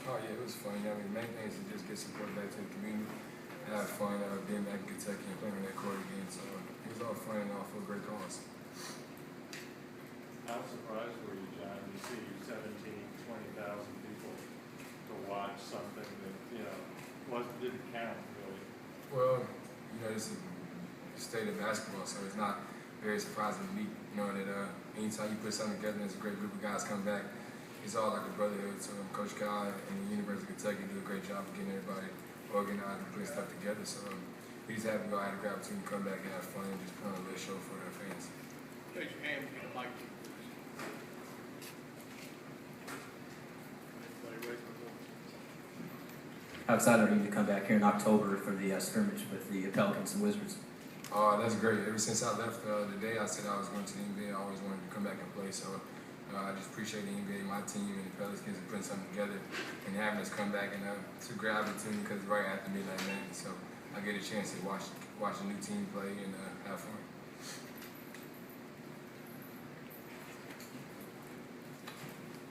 Oh yeah, it was fun. You know, I mean, the main thing is to just get support back to the community, have fun, being back in Kentucky and playing on that court again. So it was all fun and all for a great cause. How surprised were you, John, to see 17, 20,000 people to watch something that, didn't count really? Well, you know, this is the state of basketball, so it's not very surprising to me, knowing that anytime you put something together and there's a great group of guys come back, it's all like a brotherhood. So Coach Kyle and the University of Kentucky do a great job of getting everybody organized and putting stuff together. So we just happy to go out and grab a team to come back and have fun and just put on a little show for their fans. Raise your hand if you'd like to. How excited are you to come back here in October for the scrimmage with the Pelicans and Wizards? Oh, that's great. Ever since I left the day I said I was going to the NBA, I always wanted to come back and play. So I just appreciate the NBA, my team, and the Pelicans putting something together and having us come back. And it's a great opportunity because it's right after midnight madness. So I get a chance to watch a new team play and have fun.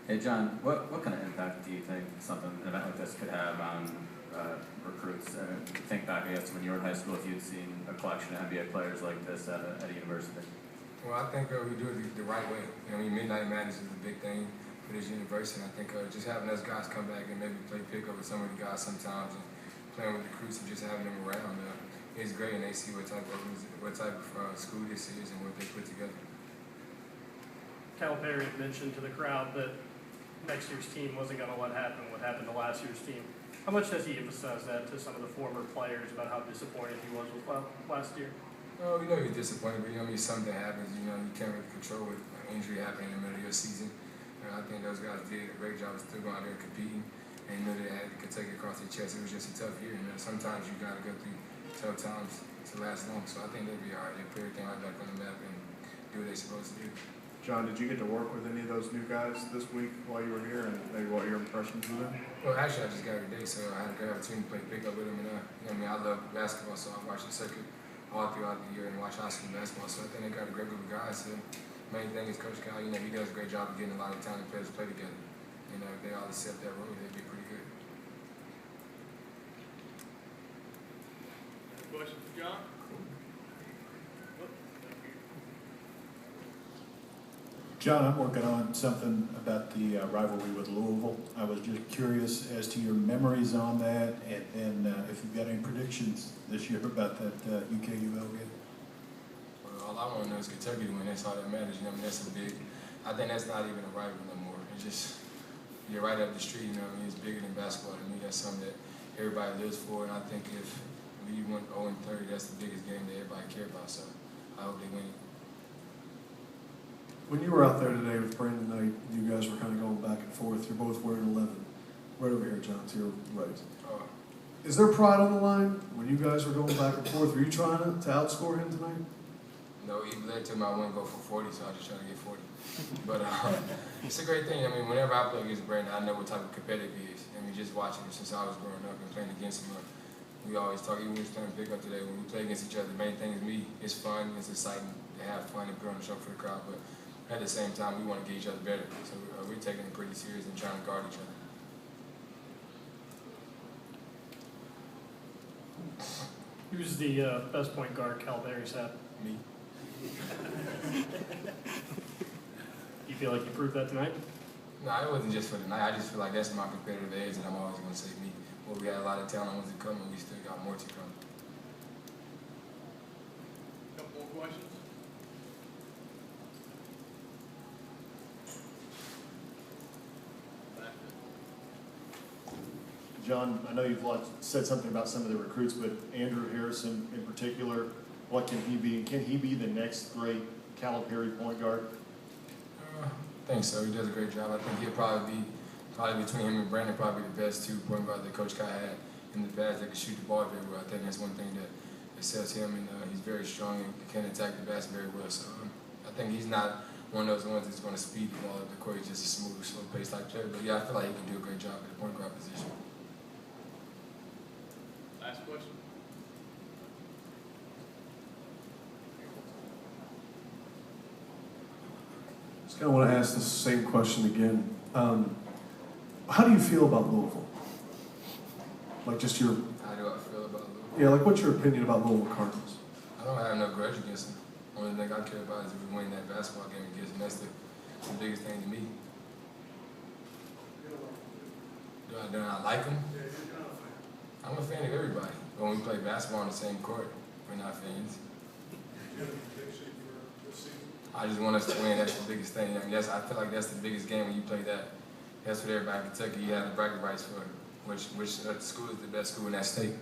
Hey John, what kind of impact do you think an event like this could have on recruits? Think back, I guess, when you were in high school, if you'd seen a collection of NBA players like this at a university. Well, I think we do it the right way. I mean, Midnight Madness is the big thing for this university. And I think just having us guys come back and maybe play pickup with some of the guys sometimes and playing with the recruits and just having them around is great. And they see what type of school this is and what they put together. Calipari mentioned to the crowd that next year's team wasn't going to let happen what happened to last year's team. How much does he emphasize that to some of the former players about how disappointed he was with last year? Oh, you know you're disappointed, but something happens. You can't really control it. An injury happened in the middle of your season. I think those guys did a great job of still going out there and competing, and they had to take it across their chest. It was just a tough year. Sometimes you got to go through tough times to last long. So I think they'll be all right. They put everything right back on the map and do what they're supposed to do. John, did you get to work with any of those new guys this week while you were here, and maybe what your impressions were? Well, actually, I just got here today, so I had a great opportunity to play pickup with them. And I love basketball, so I watched the circuit all throughout the year and watch high school basketball. So I think they got a great group of guys. So the main thing is Coach Kyle. He does a great job of getting a lot of talented players to play together. If they all accept that role, they'd be pretty good. Any questions for John? John, I'm working on something about the rivalry with Louisville. I was just curious as to your memories on that, and then if you've got any predictions this year about that UKUL game. Well, all I want to know is Kentucky to win. That's all that matters. That's a big. I think that's not even a rivalry no more. It's just you're right up the street. It's bigger than basketball to me. That's something that everybody lives for, and I think if we went 0-30, that's the biggest game that everybody cares about. So I hope they win it. When you were out there today with Brandon Knight, you guys were kind of going back and forth. You're both wearing 11. Right over here, John, to your right. Is there pride on the line when you guys were going back and forth? Were you trying to outscore him tonight? No, he led to me. I wouldn't go for 40, so I just trying to get 40. But it's a great thing. Whenever I play against Brandon, I know what type of competitive he is. Just watching him since I was growing up and playing against him. We always talk, even when we was playing pickup today, when we play against each other, the main thing is me. It's fun, it's exciting to have fun and put on a show for the crowd. But at the same time, we want to get each other better. So we're taking it pretty serious and trying to guard each other. Who's the best point guard Calipari's had? Me. You feel like you proved that tonight? No, it wasn't just for tonight. I just feel like that's my competitive edge, and I'm always going to say me. Well, we had a lot of talent ones to come, and we still got more to come. Couple more questions? John, I know you've said something about some of the recruits, but Andrew Harrison in particular, what can he be? Can he be the next great Calipari point guard? I think so. He does a great job. I think he'll probably between him and Brandon, probably the best two point guards that Coach Kai had in the past that can shoot the ball very well. I think that's one thing that sets him, and he's very strong and can attack the basket very well. So I think he's not one of those ones that's going to speed the ball up the court. He's just a smooth, slow-paced type player. But yeah, I feel like he can do a great job at the point guard position. Last question. Just kind of want to ask the same question again. How do you feel about Louisville? Like just your, How do I feel about Louisville? yeah, like what's your opinion about Louisville Cardinals? I don't have no grudge against them. Only thing I care about is if we win that basketball game against them. That's the biggest thing to me. Do I like them? I'm a fan of everybody. When we play basketball on the same court, we're not fans. I just want us to win. That's the biggest thing. I mean, I feel like that's the biggest game when you play that. That's what everybody in Kentucky, you have the bracket rights for. Which school is the best school in that state?